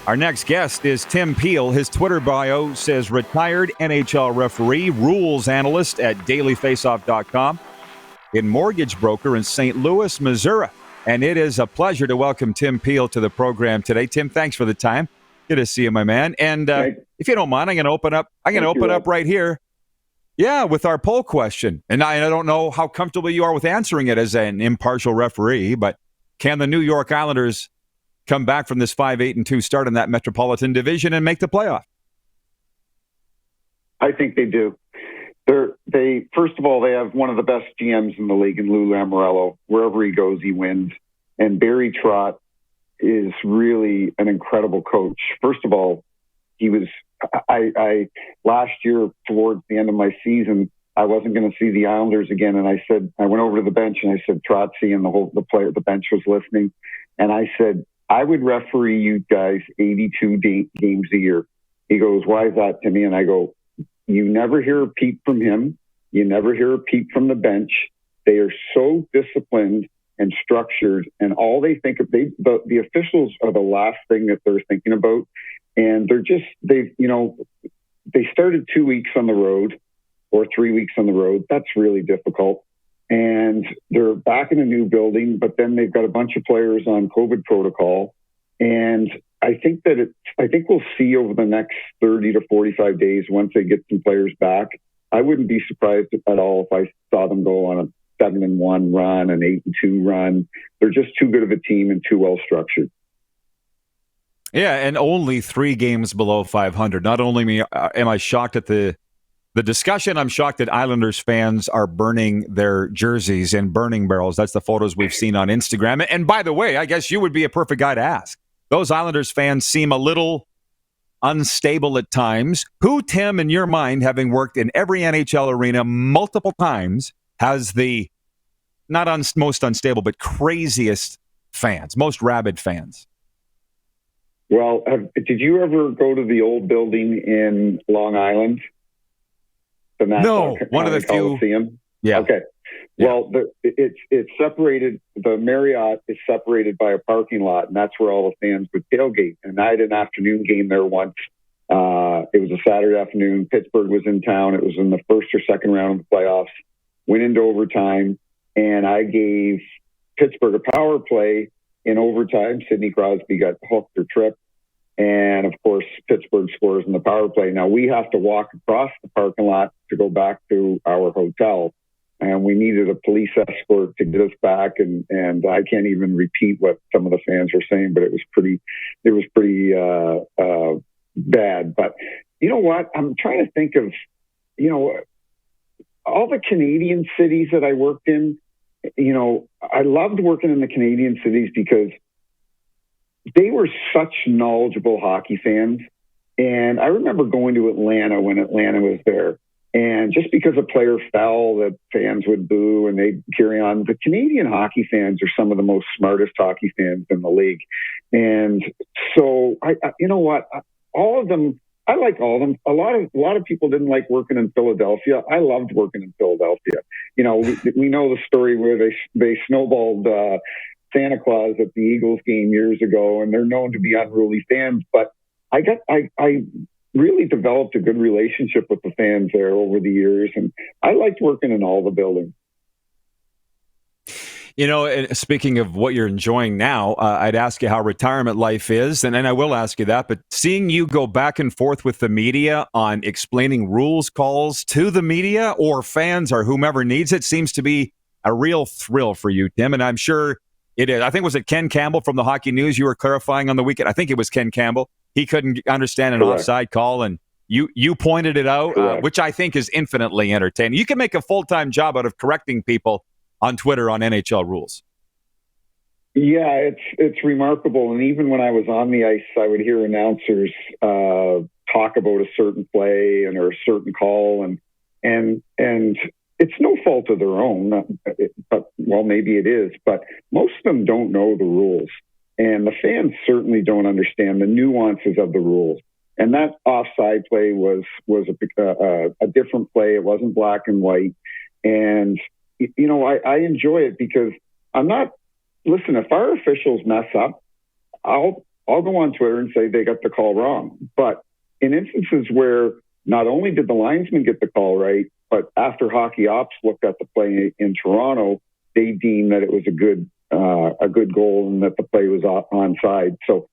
Our next guest is Tim Peel. His Twitter bio says retired NHL referee, rules analyst at dailyfaceoff.com, and mortgage broker in St. Louis, Missouri. And it is a pleasure to welcome Tim Peel to the program today. Tim, thanks for the time. Good to see you, my man. And if you don't mind, I'm going to open up. Right here. Yeah, with our poll question. And I don't know how comfortable you are with answering it as an impartial referee, but can the New York Islanders come back from this 5-8-2 start in that Metropolitan Division and make the playoff? I think they do. First of all, they have one of the best GMs in the league in Lou Lamoriello. Wherever he goes, he wins. And Barry Trotz is really an incredible coach. First of all, he was. I last year towards the end of my season, I wasn't going to see the Islanders again, and I said I went over to the bench and I said, Trotzy, and the bench was listening, and I said, I would referee you guys 82 games a year. He goes, why is that to me? And I go, you never hear a peep from him. You never hear a peep from the bench. They are so disciplined and structured, and all they think of, the officials are the last thing that they're thinking about. And they started 2 weeks on the road or 3 weeks on the road. That's really difficult. And they're back in a new building, but then they've got a bunch of players on COVID protocol. And I think we'll see over the next 30 to 45 days, once they get some players back. I wouldn't be surprised at all if I saw them go on a 7-1 run, an 8-2 run. They're just too good of a team and too well structured. Yeah, and only 3 games below 500. Not only am I shocked at the discussion, I'm shocked that Islanders fans are burning their jerseys in burning barrels. That's the photos we've seen on Instagram. And by the way, I guess you would be a perfect guy to ask. Those Islanders fans seem a little unstable at times. Who, Tim, in your mind, having worked in every NHL arena multiple times, has the most unstable, but craziest fans, most rabid fans? Well, did you ever go to the old building in Long Island? No, one of the few. Yeah. Okay. Yeah. Well, it's separated. The Marriott is separated by a parking lot, and that's where all the fans would tailgate. And I had an afternoon game there once. It was a Saturday afternoon. Pittsburgh was in town. It was in the first or second round of the playoffs. Went into overtime, and I gave Pittsburgh a power play in overtime. Sidney Crosby got hooked or tripped. And, of course, Pittsburgh scores in the power play. Now, we have to walk across the parking lot to go back to our hotel. And we needed a police escort to get us back. And I can't even repeat what some of the fans were saying, but it was pretty bad. But you know what? I'm trying to think of, all the Canadian cities that I worked in. I loved working in the Canadian cities because they were such knowledgeable hockey fans. And I remember going to Atlanta when Atlanta was there. And just because a player fell, the fans would boo and they'd carry on. The Canadian hockey fans are some of the most smartest hockey fans in the league. And so, you know what? All of them, I like all of them. A lot of people didn't like working in Philadelphia. I loved working in Philadelphia. We know the story where they snowballed Santa Claus at the Eagles game years ago, and they're known to be unruly fans. But I really developed a good relationship with the fans there over the years, and I liked working in all the buildings. Speaking of what you're enjoying now, I'd ask you how retirement life is, and I will ask you that, but seeing you go back and forth with the media on explaining rules calls to the media or fans or whomever needs it seems to be a real thrill for you, Tim, and I'm sure it is. I think, was it Ken Campbell from the Hockey News you were clarifying on the weekend? I think it was Ken Campbell. He couldn't understand an Correct. Offside call, and you pointed it out, which I think is infinitely entertaining. You can make a full-time job out of correcting people on Twitter on NHL rules. Yeah, it's remarkable. And even when I was on the ice, I would hear announcers talk about a certain play or a certain call, and it's no fault of their own, but maybe it is. But most of them don't know the rules, and the fans certainly don't understand the nuances of the rules. And that offside play was a different play. It wasn't black and white, and I enjoy it because I'm not. Listen, if our officials mess up, I'll I'll go on Twitter and say they got the call wrong. But in instances where not only did the linesman get the call right, but after hockey ops looked at the play in Toronto, they deemed that it was a good goal and that the play was onside. So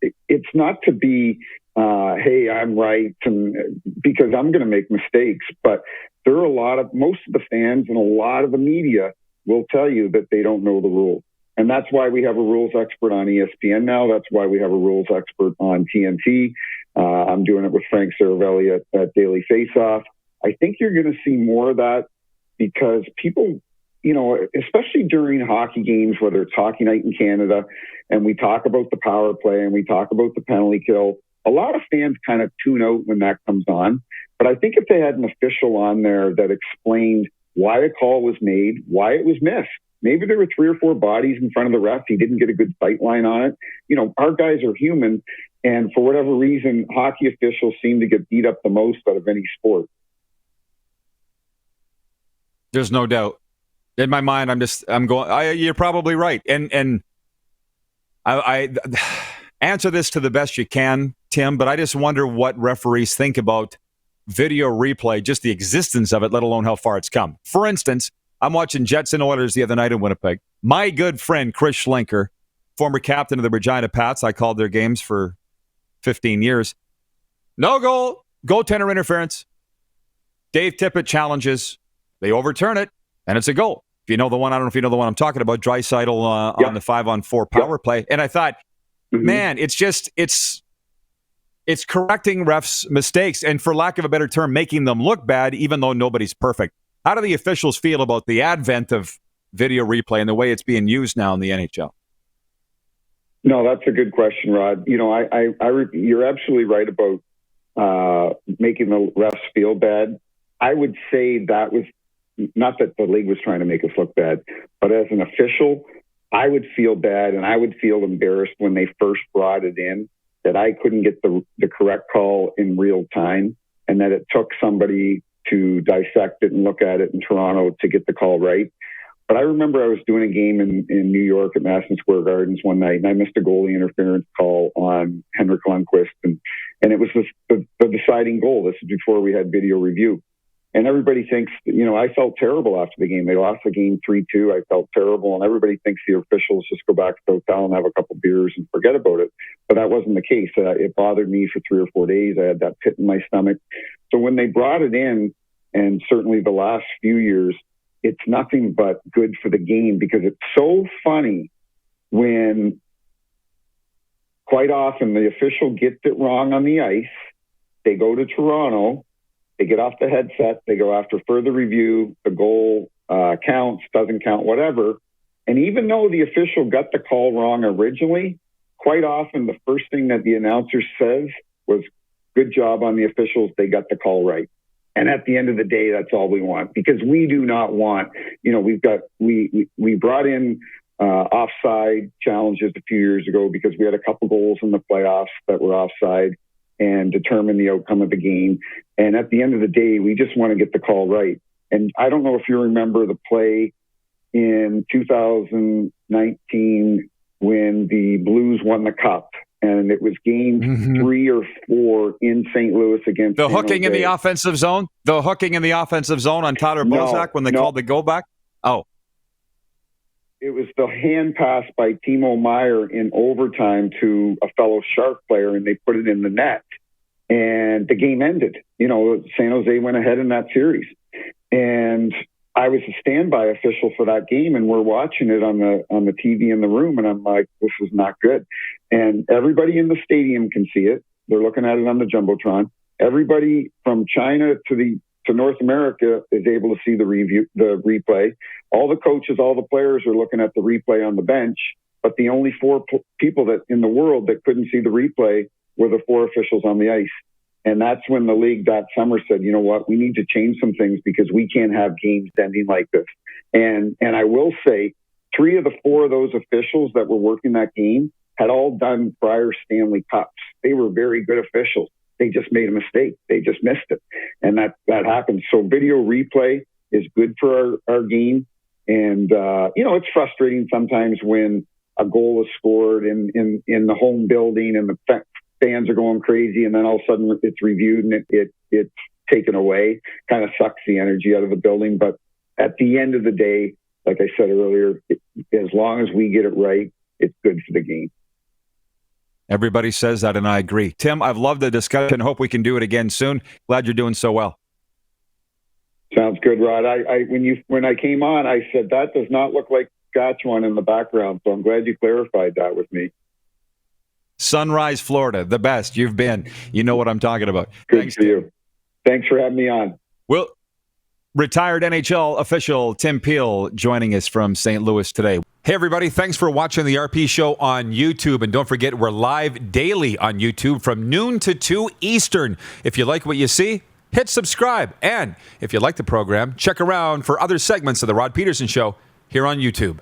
it's not to be, hey, I'm right, and because I'm going to make mistakes. But there are most of the fans and a lot of the media will tell you that they don't know the rules. And that's why we have a rules expert on ESPN now. That's why we have a rules expert on TNT. I'm doing it with Frank Saravelli at Daily Faceoff. I think you're going to see more of that because people, especially during hockey games, whether it's hockey night in Canada, and we talk about the power play and we talk about the penalty kill, a lot of fans kind of tune out when that comes on. But I think if they had an official on there that explained why a call was made, why it was missed, maybe there were 3 or 4 bodies in front of the ref. He didn't get a good sight line on it. Our guys are human. And for whatever reason, hockey officials seem to get beat up the most out of any sport. There's no doubt. In my mind, you're probably right. And I answer this to the best you can, Tim, but I just wonder what referees think about video replay, just the existence of it, let alone how far it's come. For instance, I'm watching Jets and Oilers the other night in Winnipeg. My good friend, Chris Schlenker, former captain of the Regina Pats, I called their games for 15 years. No goal, goaltender interference. Dave Tippett challenges. They overturn it, and it's a goal. If you know the one, I don't know if you know the one I'm talking about, Draisaitl on the 5-on-4 power play. And I thought, man, it's correcting refs' mistakes and, for lack of a better term, making them look bad, even though nobody's perfect. How do the officials feel about the advent of video replay and the way it's being used now in the NHL? No, that's a good question, Rod. You're absolutely right about making the refs feel bad. I would say that was not that the league was trying to make us look bad, but as an official, I would feel bad and I would feel embarrassed when they first brought it in that I couldn't get the correct call in real time and that it took somebody to dissect it and look at it in Toronto to get the call right. But I remember I was doing a game in New York at Madison Square Gardens one night, and I missed a goalie interference call on Henrik Lundqvist, and it was the deciding goal. This is before we had video review. And everybody thinks, I felt terrible after the game. They lost the game 3-2. I felt terrible. And everybody thinks the officials just go back to the hotel and have a couple beers and forget about it. But that wasn't the case. It bothered me for 3 or 4 days. I had that pit in my stomach. So when they brought it in, and certainly the last few years, it's nothing but good for the game because it's so funny when quite often the official gets it wrong on the ice. They go to Toronto. They get off the headset. They go after further review. The goal counts, doesn't count, whatever. And even though the official got the call wrong originally, quite often the first thing that the announcer says was, good job on the officials. They got the call right. And at the end of the day, that's all we want because we do not want, we brought in offside challenges a few years ago because we had a couple goals in the playoffs that were offside and determine the outcome of the game. And at the end of the day, we just want to get the call right. And I don't know if you remember the play in 2019 when the Blues won the Cup. And it was game 3 or 4 in St. Louis against the hooking in the offensive zone. The hooking in the offensive zone on Tyler Bozak when they called the go back. Oh, it was the hand pass by Timo Meier in overtime to a fellow Shark player, and they put it in the net, and the game ended. San Jose went ahead in that series, and I was a standby official for that game, and we're watching it on the TV in the room, and I'm like, this is not good. And everybody in the stadium can see it. They're looking at it on the Jumbotron. Everybody from China to North America is able to see the replay. All the coaches, all the players are looking at the replay on the bench, but the only 4 people that in the world that couldn't see the replay were the 4 officials on the ice. And that's when the league that summer said, you know what, we need to change some things because we can't have games ending like this. And I will say 3 of the 4 of those officials that were working that game had all done prior Stanley Cups. They were very good officials. They just made a mistake. They just missed it. And that happens. So video replay is good for our game. And, it's frustrating sometimes when a goal is scored in the home building and the fans are going crazy, and then all of a sudden it's reviewed and it's taken away. Kind of sucks the energy out of the building. But at the end of the day, like I said earlier, as long as we get it right, it's good for the game. Everybody says that, and I agree. Tim, I've loved the discussion. Hope we can do it again soon. Glad you're doing so well. Sounds good, Rod. When I came on, I said that does not look like Saskatchewan in the background, so I'm glad you clarified that with me. Sunrise, Florida, the best you've been. You know what I'm talking about. Good Thanks for you. Thanks for having me on. Well, retired NHL official Tim Peel joining us from St. Louis today. Hey, everybody. Thanks for watching the RP Show on YouTube. And don't forget, we're live daily on YouTube from noon to 2 Eastern. If you like what you see, hit subscribe. And if you like the program, check around for other segments of the Rod Pedersen Show here on YouTube.